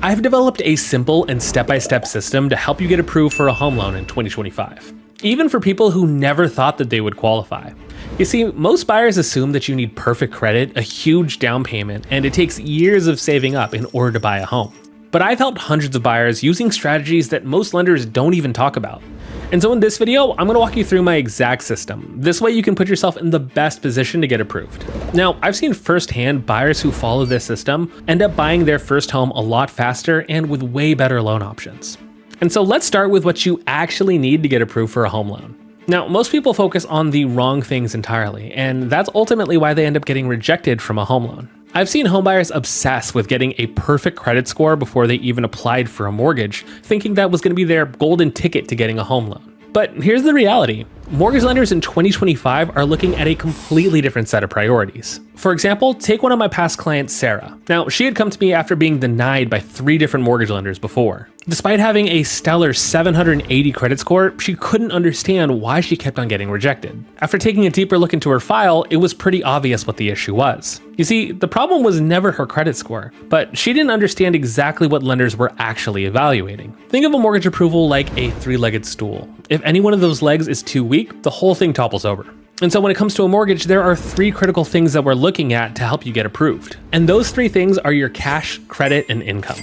I've developed a simple and step-by-step system to help you get approved for a home loan in 2025, even for people who never thought that they would qualify. You see, most buyers assume that you need perfect credit, a huge down payment, and it takes years of saving up in order to buy a home. But I've helped hundreds of buyers using strategies that most lenders don't even talk about. And so in this video, I'm going to walk you through my exact system. This way you can put yourself in the best position to get approved. Now, I've seen firsthand buyers who follow this system end up buying their first home a lot faster and with way better loan options. And so let's start with what you actually need to get approved for a home loan. Now, most people focus on the wrong things entirely, and that's ultimately why they end up getting rejected from a home loan. I've seen homebuyers obsess with getting a perfect credit score before they even applied for a mortgage, thinking that was going to be their golden ticket to getting a home loan. But here's the reality. Mortgage lenders in 2025 are looking at a completely different set of priorities. For example, take one of my past clients, Sarah. Now, she had come to me after being denied by 3 different mortgage lenders before. Despite having a stellar 780 credit score, she couldn't understand why she kept on getting rejected. After taking a deeper look into her file, it was pretty obvious what the issue was. You see, the problem was never her credit score, but she didn't understand exactly what lenders were actually evaluating. Think of a mortgage approval like a 3-legged stool. If any one of those legs is too weak, the whole thing topples over. And so when it comes to a mortgage, there are 3 critical things that we're looking at to help you get approved. And those 3 things are your cash, credit, and income.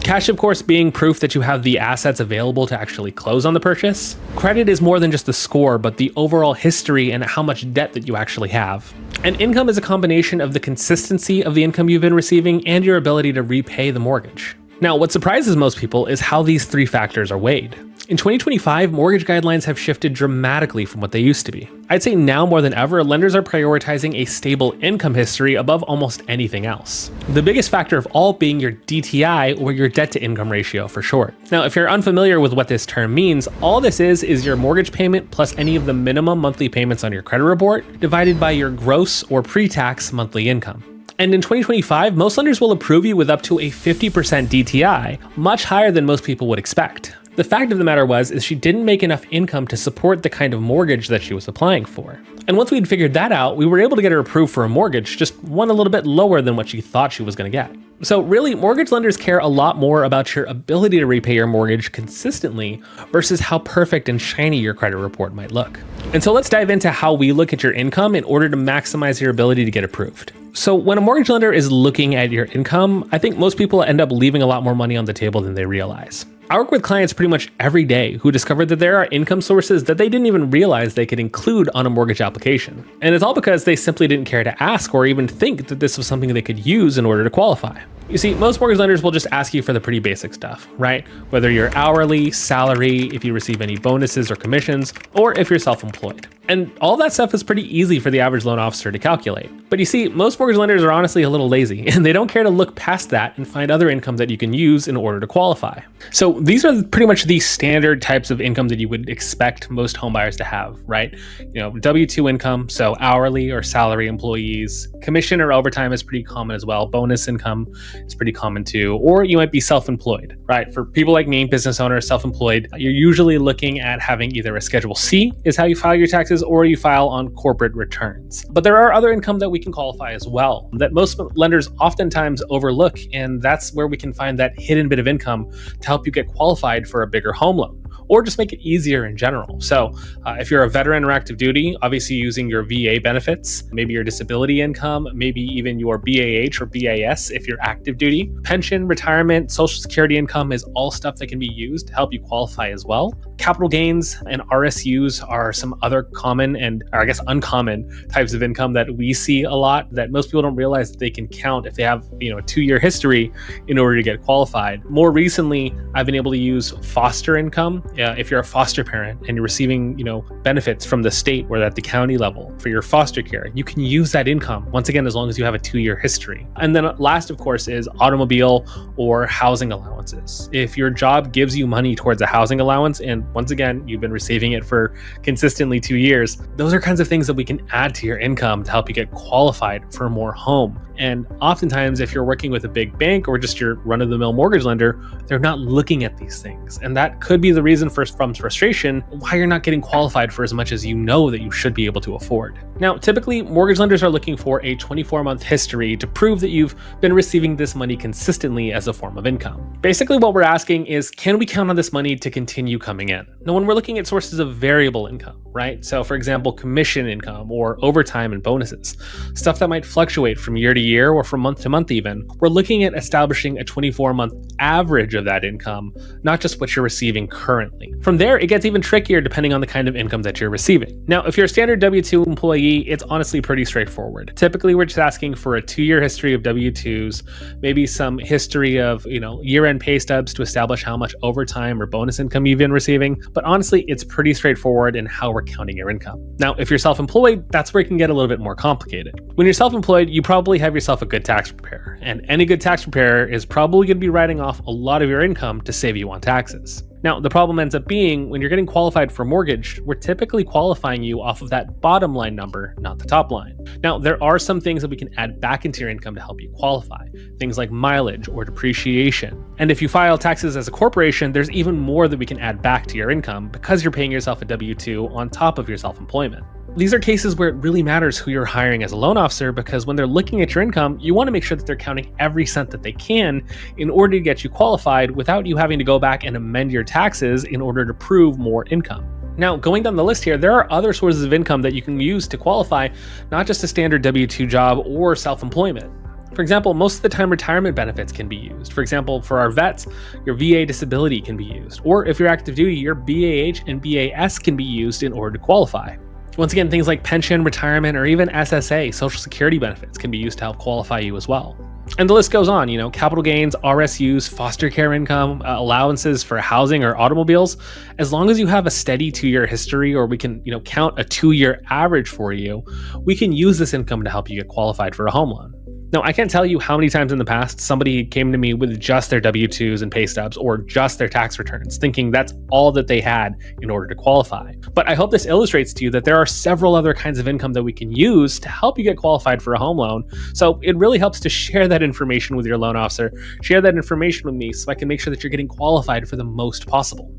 Cash, of course, being proof that you have the assets available to actually close on the purchase. Credit is more than just the score, but the overall history and how much debt that you actually have. And income is a combination of the consistency of the income you've been receiving and your ability to repay the mortgage. Now, what surprises most people is how these 3 factors are weighed. In 2025, mortgage guidelines have shifted dramatically from what they used to be. I'd say now more than ever, lenders are prioritizing a stable income history above almost anything else. The biggest factor of all being your DTI, or your debt to income ratio for short. Now, if you're unfamiliar with what this term means, all this is your mortgage payment plus any of the minimum monthly payments on your credit report divided by your gross or pre-tax monthly income. And in 2025, most lenders will approve you with up to a 50% DTI, much higher than most people would expect. The fact of the matter is she didn't make enough income to support the kind of mortgage that she was applying for. And once we'd figured that out, we were able to get her approved for a mortgage, just one a little bit lower than what she thought she was going to get. So really, mortgage lenders care a lot more about your ability to repay your mortgage consistently versus how perfect and shiny your credit report might look. And so let's dive into how we look at your income in order to maximize your ability to get approved. So when a mortgage lender is looking at your income, I think most people end up leaving a lot more money on the table than they realize. I work with clients pretty much every day who discover that there are income sources that they didn't even realize they could include on a mortgage application. And it's all because they simply didn't care to ask or even think that this was something they could use in order to qualify. You see, most mortgage lenders will just ask you for the pretty basic stuff, right? Whether you're hourly, salary, if you receive any bonuses or commissions, or if you're self-employed. And all that stuff is pretty easy for the average loan officer to calculate. But you see, most mortgage lenders are honestly a little lazy, and they don't care to look past that and find other income that you can use in order to qualify. So these are pretty much the standard types of income that you would expect most homebuyers to have, right? You know, W-2 income, so hourly or salary employees. Commission or overtime is pretty common as well. Bonus income is pretty common too. Or you might be self-employed, right? For people like me, business owners, self-employed, you're usually looking at having either a Schedule C is how you file your taxes, or you file on corporate returns. But there are other income that we can qualify as well that most lenders oftentimes overlook, and that's where we can find that hidden bit of income to help you get qualified for a bigger home loan, or just make it easier in general. So if you're a veteran or active duty, obviously using your VA benefits, maybe your disability income, maybe even your BAH or BAS if you're active duty. Pension, retirement, social security income is all stuff that can be used to help you qualify as well. Capital gains and RSUs are some other common and, or I guess, uncommon types of income that we see a lot that most people don't realize that they can count if they have, a 2-year history in order to get qualified. More recently, I've been able to use foster income. If you're a foster parent and you're receiving, benefits from the state or at the county level for your foster care, you can use that income, once again, as long as you have a 2-year history. And then last, of course, is automobile or housing allowances. If your job gives you money towards a housing allowance, and once again, you've been receiving it for consistently 2 years, those are kinds of things that we can add to your income to help you get qualified for more home. And oftentimes, if you're working with a big bank or just your run-of-the-mill mortgage lender, they're not looking at these things. And that could be the reason for some frustration why you're not getting qualified for as much as you know that you should be able to afford. Now, typically, mortgage lenders are looking for a 24-month history to prove that you've been receiving this money consistently as a form of income. Basically, what we're asking is, can we count on this money to continue coming in? Now, when we're looking at sources of variable income, right? So for example, commission income or overtime and bonuses, stuff that might fluctuate from year to year or from month to month even, we're looking at establishing a 24-month average of that income, not just what you're receiving currently. From there, it gets even trickier depending on the kind of income that you're receiving. Now, if you're a standard W-2 employee, it's honestly pretty straightforward. Typically, we're just asking for a 2-year history of W-2s, maybe some history of, year-end pay stubs to establish how much overtime or bonus income you've been receiving. But honestly, it's pretty straightforward in how we're counting your income. Now, if you're self-employed, that's where it can get a little bit more complicated. When you're self-employed, you probably have yourself a good tax preparer, and any good tax preparer is probably going to be writing off a lot of your income to save you on taxes. Now, the problem ends up being when you're getting qualified for mortgage, we're typically qualifying you off of that bottom line number, not the top line. Now, there are some things that we can add back into your income to help you qualify, things like mileage or depreciation. And if you file taxes as a corporation, there's even more that we can add back to your income because you're paying yourself a W-2 on top of your self-employment. These are cases where it really matters who you're hiring as a loan officer, because when they're looking at your income, you want to make sure that they're counting every cent that they can in order to get you qualified without you having to go back and amend your taxes in order to prove more income. Now, going down the list here, there are other sources of income that you can use to qualify, not just a standard W-2 job or self-employment. For example, most of the time retirement benefits can be used. For example, for our vets, your VA disability can be used. Or if you're active duty, your BAH and BAS can be used in order to qualify. Once again, things like pension, retirement, or even SSA, Social Security benefits, can be used to help qualify you as well. And the list goes on, capital gains, RSUs, foster care income, allowances for housing or automobiles. As long as you have a steady 2-year history, or we can, count a 2-year average for you, we can use this income to help you get qualified for a home loan. Now, I can't tell you how many times in the past somebody came to me with just their W-2s and pay stubs or just their tax returns, thinking that's all that they had in order to qualify. But I hope this illustrates to you that there are several other kinds of income that we can use to help you get qualified for a home loan. So it really helps to share that information with your loan officer, share that information with me so I can make sure that you're getting qualified for the most possible.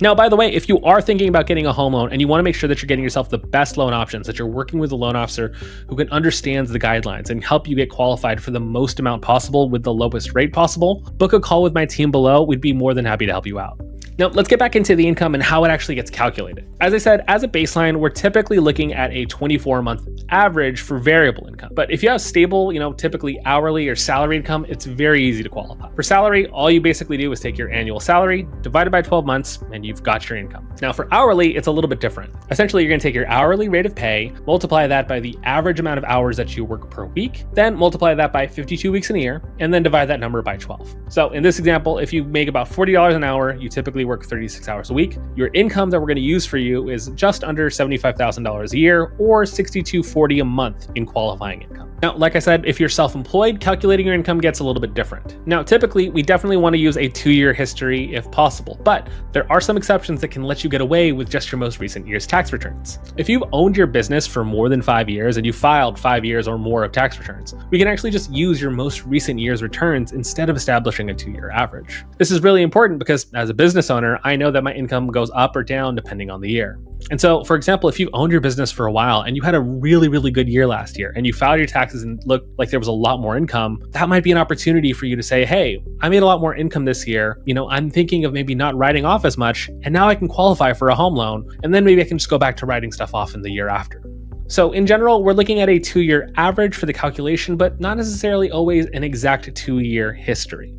Now, by the way, if you are thinking about getting a home loan and you want to make sure that you're getting yourself the best loan options, that you're working with a loan officer who can understand the guidelines and help you get qualified for the most amount possible with the lowest rate possible, book a call with my team below. We'd be more than happy to help you out. Now, let's get back into the income and how it actually gets calculated. As I said, as a baseline, we're typically looking at a 24-month average for variable income. But if you have stable, typically hourly or salary income, it's very easy to qualify. For salary, all you basically do is take your annual salary, divide it by 12 months, and you've got your income. Now, for hourly, it's a little bit different. Essentially, you're going to take your hourly rate of pay, multiply that by the average amount of hours that you work per week, then multiply that by 52 weeks in a year, and then divide that number by 12. So in this example, if you make about $40 an hour, you typically work 36 hours a week. Your income that we're going to use for you is just under $75,000 a year, or $62.40 a month in qualifying income. Now, like I said, if you're self-employed, calculating your income gets a little bit different. Now, typically, we definitely want to use a 2-year history if possible, but there are some exceptions that can let you get away with just your most recent year's tax returns. If you've owned your business for more than 5 years and you filed 5 years or more of tax returns, we can actually just use your most recent year's returns instead of establishing a 2-year average. This is really important because as a business owner, I know that my income goes up or down depending on the year. And so, for example, if you've owned your business for a while and you had a really, really good year last year and you filed your taxes and looked like there was a lot more income, that might be an opportunity for you to say, hey, I made a lot more income this year. I'm thinking of maybe not writing off as much, and now I can qualify for a home loan. And then maybe I can just go back to writing stuff off in the year after. So in general, we're looking at a 2-year average for the calculation, but not necessarily always an exact 2-year history.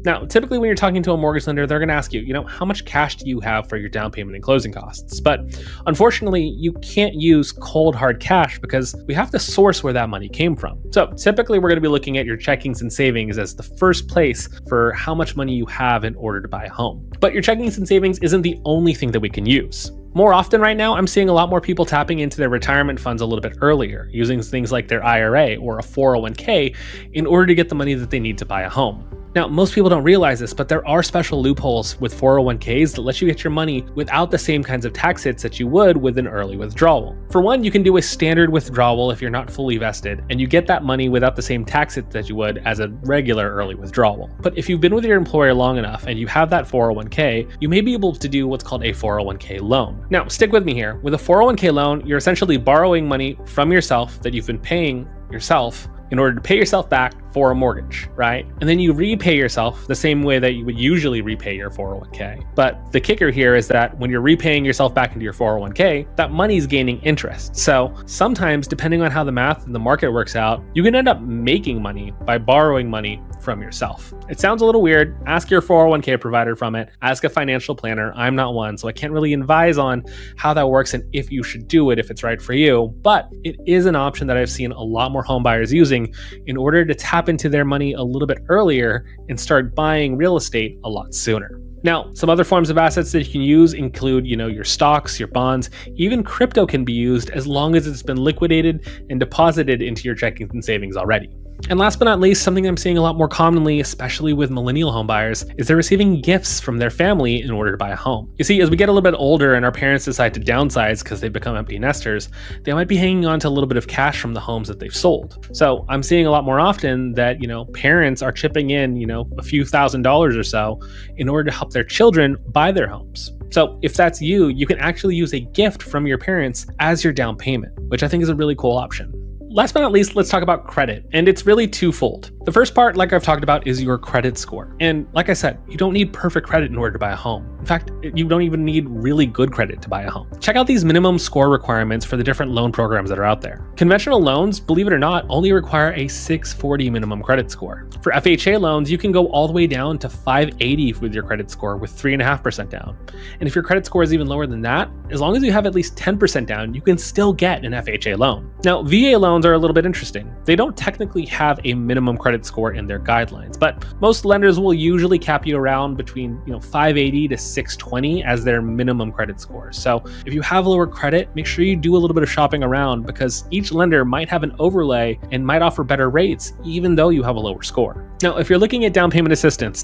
Now, typically when you're talking to a mortgage lender, they're going to ask you, how much cash do you have for your down payment and closing costs? But unfortunately, you can't use cold hard cash because we have to source where that money came from. So typically we're going to be looking at your checkings and savings as the first place for how much money you have in order to buy a home. But your checkings and savings isn't the only thing that we can use. More often right now, I'm seeing a lot more people tapping into their retirement funds a little bit earlier, using things like their IRA or a 401k in order to get the money that they need to buy a home. Now, most people don't realize this, but there are special loopholes with 401ks that let you get your money without the same kinds of tax hits that you would with an early withdrawal. For one, you can do a standard withdrawal if you're not fully vested, and you get that money without the same tax hits that you would as a regular early withdrawal. But if you've been with your employer long enough and you have that 401k, you may be able to do what's called a 401k loan. Now, stick with me here. With a 401k loan, you're essentially borrowing money from yourself that you've been paying yourself in order to pay yourself back for a mortgage, right? And then you repay yourself the same way that you would usually repay your 401k. But the kicker here is that when you're repaying yourself back into your 401k, that money's gaining interest. So sometimes, depending on how the math and the market works out, you can end up making money by borrowing money from yourself. It sounds a little weird. Ask your 401k provider from it. Ask a financial planner. I'm not one, so I can't really advise on how that works and if you should do it, if it's right for you. But it is an option that I've seen a lot more home buyers using in order to tap into their money a little bit earlier and start buying real estate a lot sooner. Now, some other forms of assets that you can use include, your stocks, your bonds, even crypto can be used as long as it's been liquidated and deposited into your checking and savings already. And last but not least, something I'm seeing a lot more commonly, especially with millennial home buyers, is they're receiving gifts from their family in order to buy a home. You see, as we get a little bit older and our parents decide to downsize because they've become empty nesters, they might be hanging on to a little bit of cash from the homes that they've sold. So I'm seeing a lot more often that, parents are chipping in, a few $1,000s or so in order to help their children buy their homes. So if that's you, you can actually use a gift from your parents as your down payment, which I think is a really cool option. Last but not least, let's talk about credit, and it's really twofold. The first part, like I've talked about, is your credit score. And like I said, you don't need perfect credit in order to buy a home. In fact, you don't even need really good credit to buy a home. Check out these minimum score requirements for the different loan programs that are out there. Conventional loans, believe it or not, only require a 640 minimum credit score. For FHA loans, you can go all the way down to 580 with your credit score with 3.5% down. And if your credit score is even lower than that, as long as you have at least 10% down, you can still get an FHA loan. Now, VA loans are a little bit interesting. They don't technically have a minimum credit score in their guidelines, but most lenders will usually cap you around between 580 to 620 as their minimum credit score. So if you have lower credit, make sure you do a little bit of shopping around because each lender might have an overlay and might offer better rates even though you have a lower score. Now, if you're looking at down payment assistance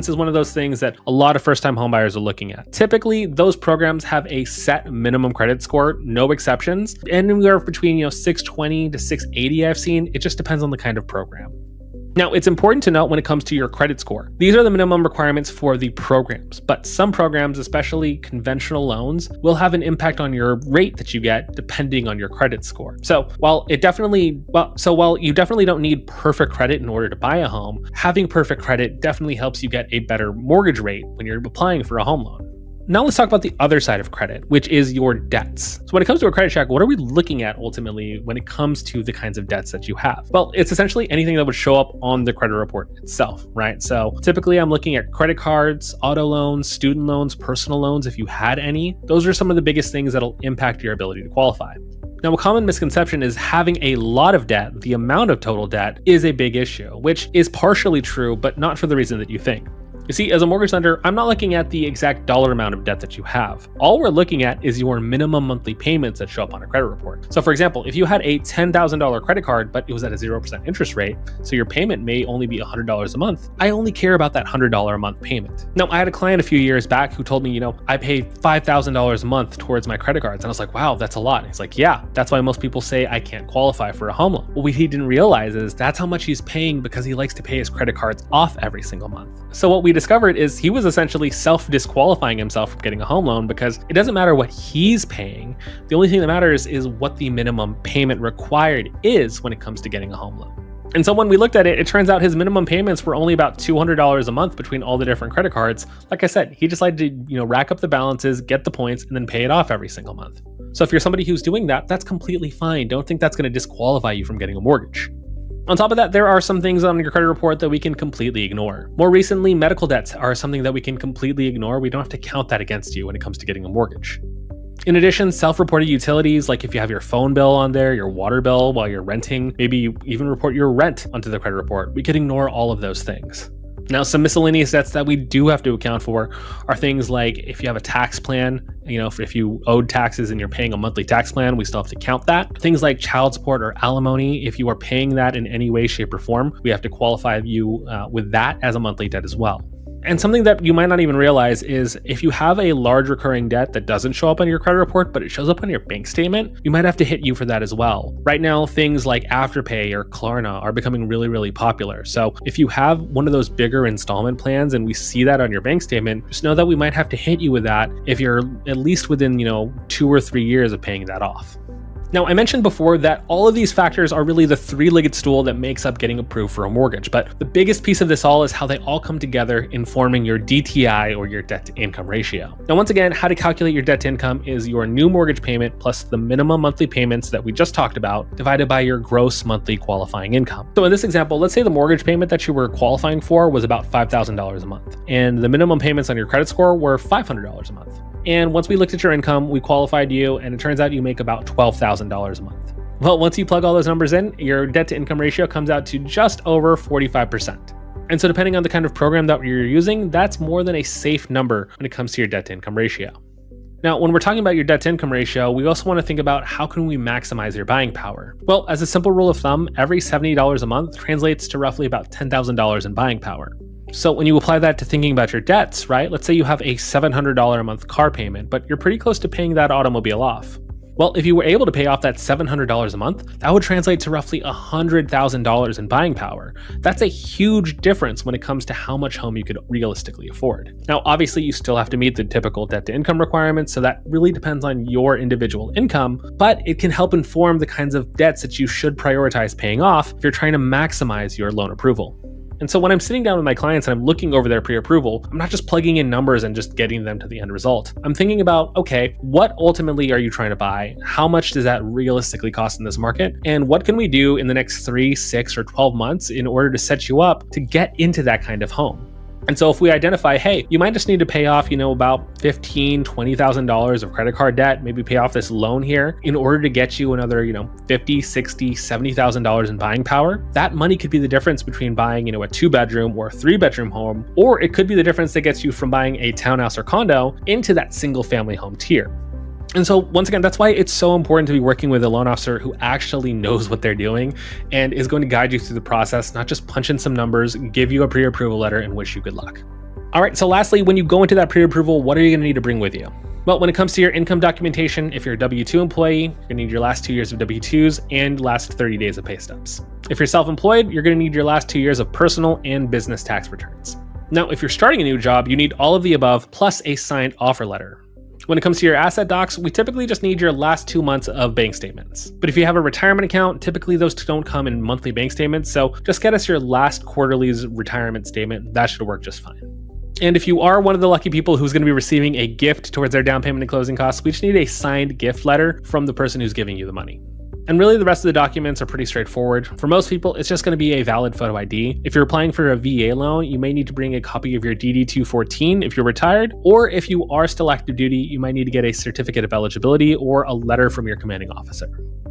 is one of those things that a lot of first-time homebuyers are looking at. Typically, those programs have a set minimum credit score, no exceptions, anywhere between 620 to 680 I've seen. It just depends on the kind of program. Now, it's important to note when it comes to your credit score, these are the minimum requirements for the programs, but some programs, especially conventional loans, will have an impact on your rate that you get depending on your credit score. So while you definitely don't need perfect credit in order to buy a home, having perfect credit definitely helps you get a better mortgage rate when you're applying for a home loan. Now let's talk about the other side of credit, which is your debts. So when it comes to a credit check, what are we looking at ultimately when it comes to the kinds of debts that you have? Well, it's essentially anything that would show up on the credit report itself, right? So typically I'm looking at credit cards, auto loans, student loans, personal loans, if you had any. Those are some of the biggest things that'll impact your ability to qualify. Now, a common misconception is having a lot of debt, the amount of total debt, is a big issue, which is partially true, but not for the reason that you think. You see, as a mortgage lender, I'm not looking at the exact dollar amount of debt that you have. All we're looking at is your minimum monthly payments that show up on a credit report. So for example, if you had a $10,000 credit card, but it was at a 0% interest rate, so your payment may only be $100 a month, I only care about that $100 a month payment. Now, I had a client a few years back who told me, I pay $5,000 a month towards my credit cards. And I was like, wow, that's a lot. And he's like, yeah, that's why most people say I can't qualify for a home loan. What he didn't realize is that's how much he's paying because he likes to pay his credit cards off every single month. So what we discovered is he was essentially self-disqualifying himself from getting a home loan because it doesn't matter what he's paying. The only thing that matters is what the minimum payment required is when it comes to getting a home loan. And so when we looked at it, it turns out his minimum payments were only about $200 a month between all the different credit cards. Like I said, he decided to, rack up the balances, get the points, and then pay it off every single month. So if you're somebody who's doing that, that's completely fine. Don't think that's going to disqualify you from getting a mortgage. On top of that, there are some things on your credit report that we can completely ignore. More recently, medical debts are something that we can completely ignore. We don't have to count that against you when it comes to getting a mortgage. In addition, self-reported utilities, like if you have your phone bill on there, your water bill while you're renting, maybe you even report your rent onto the credit report. We can ignore all of those things. Now, some miscellaneous debts that we do have to account for are things like if you have a tax plan, if you owed taxes and you're paying a monthly tax plan, we still have to count that. Things like child support or alimony, if you are paying that in any way, shape, or form, we have to qualify you with that as a monthly debt as well. And something that you might not even realize is if you have a large recurring debt that doesn't show up on your credit report, but it shows up on your bank statement, you might have to hit you for that as well. Right now, things like Afterpay or Klarna are becoming really, really popular. So if you have one of those bigger installment plans and we see that on your bank statement, just know that we might have to hit you with that if you're at least within, 2 or 3 years of paying that off. Now, I mentioned before that all of these factors are really the three-legged stool that makes up getting approved for a mortgage, but the biggest piece of this all is how they all come together in forming your DTI or your debt-to-income ratio. Now, once again, how to calculate your debt-to-income is your new mortgage payment plus the minimum monthly payments that we just talked about divided by your gross monthly qualifying income. So in this example, let's say the mortgage payment that you were qualifying for was about $5,000 a month, and the minimum payments on your credit score were $500 a month. And once we looked at your income, we qualified you, and it turns out you make about $12,000 a month. Well, once you plug all those numbers in, your debt to income ratio comes out to just over 45%. And so depending on the kind of program that you're using, that's more than a safe number when it comes to your debt to income ratio. Now, when we're talking about your debt to income ratio, we also want to think about how can we maximize your buying power? Well, as a simple rule of thumb, every $70 a month translates to roughly about $10,000 in buying power. So when you apply that to thinking about your debts, right? Let's say you have a $700 a month car payment, but you're pretty close to paying that automobile off. Well, if you were able to pay off that $700 a month, that would translate to roughly $100,000 in buying power. That's a huge difference when it comes to how much home you could realistically afford. Now, obviously, you still have to meet the typical debt to income requirements, so that really depends on your individual income, but it can help inform the kinds of debts that you should prioritize paying off if you're trying to maximize your loan approval. And so when I'm sitting down with my clients and I'm looking over their pre-approval, I'm not just plugging in numbers and just getting them to the end result. I'm thinking about, okay, what ultimately are you trying to buy? How much does that realistically cost in this market? And what can we do in the next 3, 6, or 12 months in order to set you up to get into that kind of home? And so if we identify, hey, you might just need to pay off, about $15,000, $20,000 of credit card debt, maybe pay off this loan here in order to get you another, $50,000, $60,000, $70,000 in buying power. That money could be the difference between buying, a 2-bedroom or a 3-bedroom home, or it could be the difference that gets you from buying a townhouse or condo into that single family home tier. And so once again, that's why it's so important to be working with a loan officer who actually knows what they're doing and is going to guide you through the process, not just punch in some numbers, give you a pre-approval letter, and wish you good luck. All right, so lastly, when you go into that pre-approval, what are you going to need to bring with you? Well, when it comes to your income documentation, if you're a W-2 employee, you're going to need your last 2 years of W-2s and last 30 days of pay stubs. If you're self-employed, you're going to need your last 2 years of personal and business tax returns. Now, if you're starting a new job, you need all of the above plus a signed offer letter. When it comes to your asset docs, we typically just need your last 2 months of bank statements. But if you have a retirement account, typically those don't come in monthly bank statements, so just get us your last quarterly's retirement statement. That should work just fine. And if you are one of the lucky people who's going to be receiving a gift towards their down payment and closing costs, we just need a signed gift letter from the person who's giving you the money. And really, the rest of the documents are pretty straightforward. For most people, it's just going to be a valid photo ID. If you're applying for a VA loan, you may need to bring a copy of your DD-214 if you're retired, or if you are still active duty, you might need to get a certificate of eligibility or a letter from your commanding officer.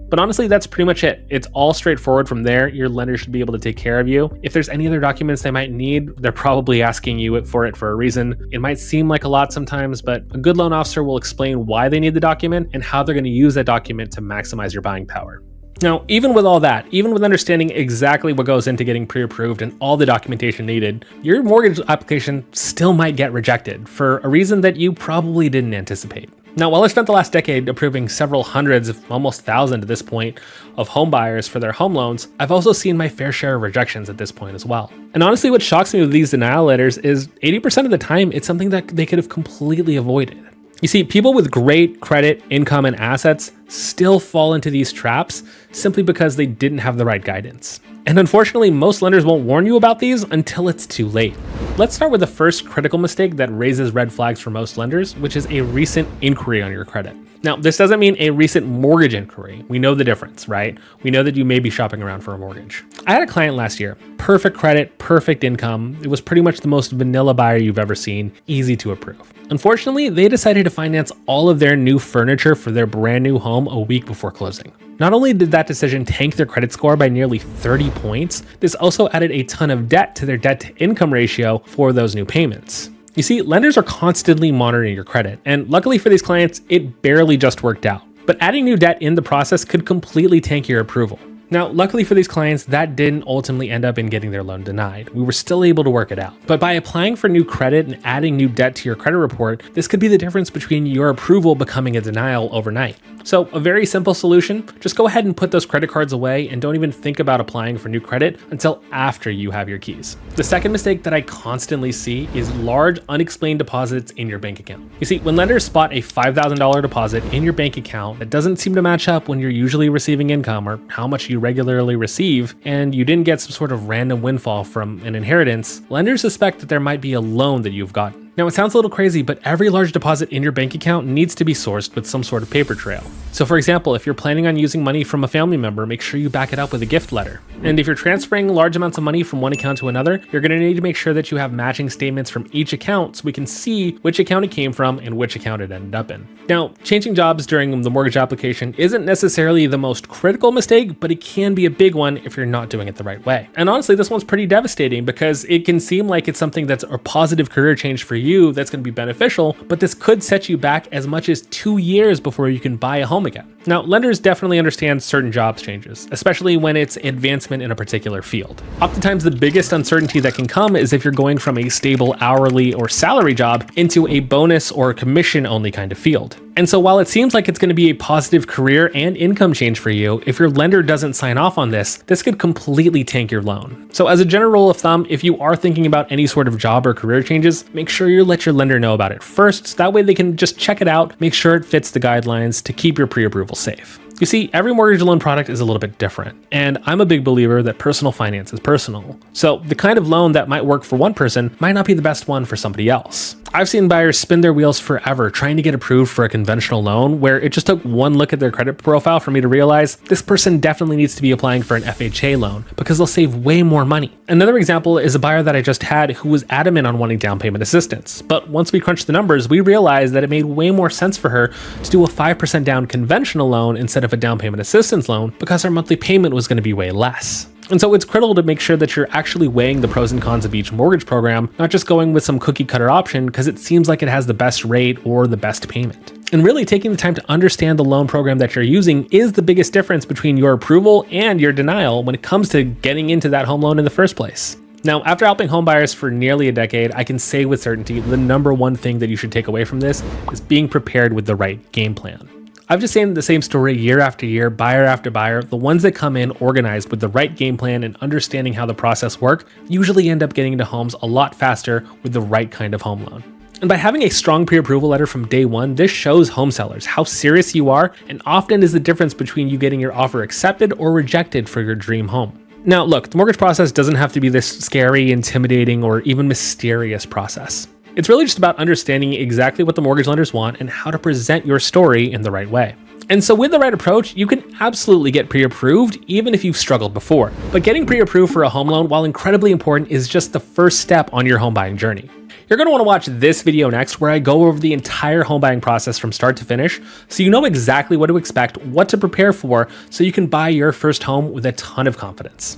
But honestly, that's pretty much it. It's all straightforward from there. Your lender should be able to take care of you. If there's any other documents they might need, they're probably asking you for a reason. It might seem like a lot sometimes, but a good loan officer will explain why they need the document and how they're going to use that document to maximize your buying power. Now, even with all that, even with understanding exactly what goes into getting pre-approved and all the documentation needed, your mortgage application still might get rejected for a reason that you probably didn't anticipate. Now, while I spent the last decade approving several hundreds, if almost thousands at this point, of home buyers for their home loans, I've also seen my fair share of rejections at this point as well. And honestly, what shocks me with these denial letters is 80% of the time, it's something that they could have completely avoided. You see, people with great credit, income, and assets still fall into these traps simply because they didn't have the right guidance. And unfortunately, most lenders won't warn you about these until it's too late. Let's start with the first critical mistake that raises red flags for most lenders, which is a recent inquiry on your credit. Now, this doesn't mean a recent mortgage inquiry. We know the difference, right? We know that you may be shopping around for a mortgage. I had a client last year, perfect credit, perfect income. It was pretty much the most vanilla buyer you've ever seen, easy to approve. Unfortunately, they decided to finance all of their new furniture for their brand new home home a week before closing. Not only did that decision tank their credit score by nearly 30 points, this also added a ton of debt to their debt-to-income ratio for those new payments. You see, lenders are constantly monitoring your credit, and luckily for these clients, it barely just worked out. But adding new debt in the process could completely tank your approval. Now, luckily for these clients, that didn't ultimately end up in getting their loan denied. We were still able to work it out. But by applying for new credit and adding new debt to your credit report, this could be the difference between your approval becoming a denial overnight. So a very simple solution, just go ahead and put those credit cards away and don't even think about applying for new credit until after you have your keys. The second mistake that I constantly see is large unexplained deposits in your bank account. You see, when lenders spot a $5,000 deposit in your bank account that doesn't seem to match up when you're usually receiving income or how much you regularly receive, and you didn't get some sort of random windfall from an inheritance, lenders suspect that there might be a loan that you've gotten. Now, it sounds a little crazy, but every large deposit in your bank account needs to be sourced with some sort of paper trail. So for example, if you're planning on using money from a family member, make sure you back it up with a gift letter. And if you're transferring large amounts of money from one account to another, you're going to need to make sure that you have matching statements from each account so we can see which account it came from and which account it ended up in. Now, changing jobs during the mortgage application isn't necessarily the most critical mistake, but it can be a big one if you're not doing it the right way. And honestly, this one's pretty devastating because it can seem like it's something that's a positive career change for you that's going to be beneficial, but this could set you back as much as 2 years before you can buy a home again. Now, lenders definitely understand certain jobs changes, especially when it's advancement in a particular field. Oftentimes, the biggest uncertainty that can come is if you're going from a stable hourly or salary job into a bonus or commission only kind of field. And so while it seems like it's going to be a positive career and income change for you, if your lender doesn't sign off on this could completely tank your loan. So as a general rule of thumb, if you are thinking about any sort of job or career changes, make sure you let your lender know about it first, so that way they can just check it out, make sure it fits the guidelines to keep your pre-approval safe. You see, every mortgage loan product is a little bit different, and I'm a big believer that personal finance is personal. So the kind of loan that might work for one person might not be the best one for somebody else. I've seen buyers spin their wheels forever trying to get approved for a conventional loan where it just took one look at their credit profile for me to realize this person definitely needs to be applying for an FHA loan because they'll save way more money. Another example is a buyer that I just had who was adamant on wanting down payment assistance. But once we crunched the numbers, we realized that it made way more sense for her to do a 5% down conventional loan instead of a down payment assistance loan because her monthly payment was going to be way less. And so it's critical to make sure that you're actually weighing the pros and cons of each mortgage program, not just going with some cookie cutter option because it seems like it has the best rate or the best payment. And really taking the time to understand the loan program that you're using is the biggest difference between your approval and your denial when it comes to getting into that home loan in the first place. Now, after helping homebuyers for nearly a decade, I can say with certainty the number one thing that you should take away from this is being prepared with the right game plan. I've just seen the same story year after year, buyer after buyer. The ones that come in organized with the right game plan and understanding how the process works usually end up getting into homes a lot faster with the right kind of home loan. And by having a strong pre-approval letter from day one, this shows home sellers how serious you are and often is the difference between you getting your offer accepted or rejected for your dream home. Now, look, the mortgage process doesn't have to be this scary, intimidating, or even mysterious process. It's really just about understanding exactly what the mortgage lenders want and how to present your story in the right way. And so with the right approach, you can absolutely get pre-approved even if you've struggled before. But getting pre-approved for a home loan, while incredibly important, is just the first step on your home buying journey. You're going to want to watch this video next where I go over the entire home buying process from start to finish so you know exactly what to expect, what to prepare for, so you can buy your first home with a ton of confidence.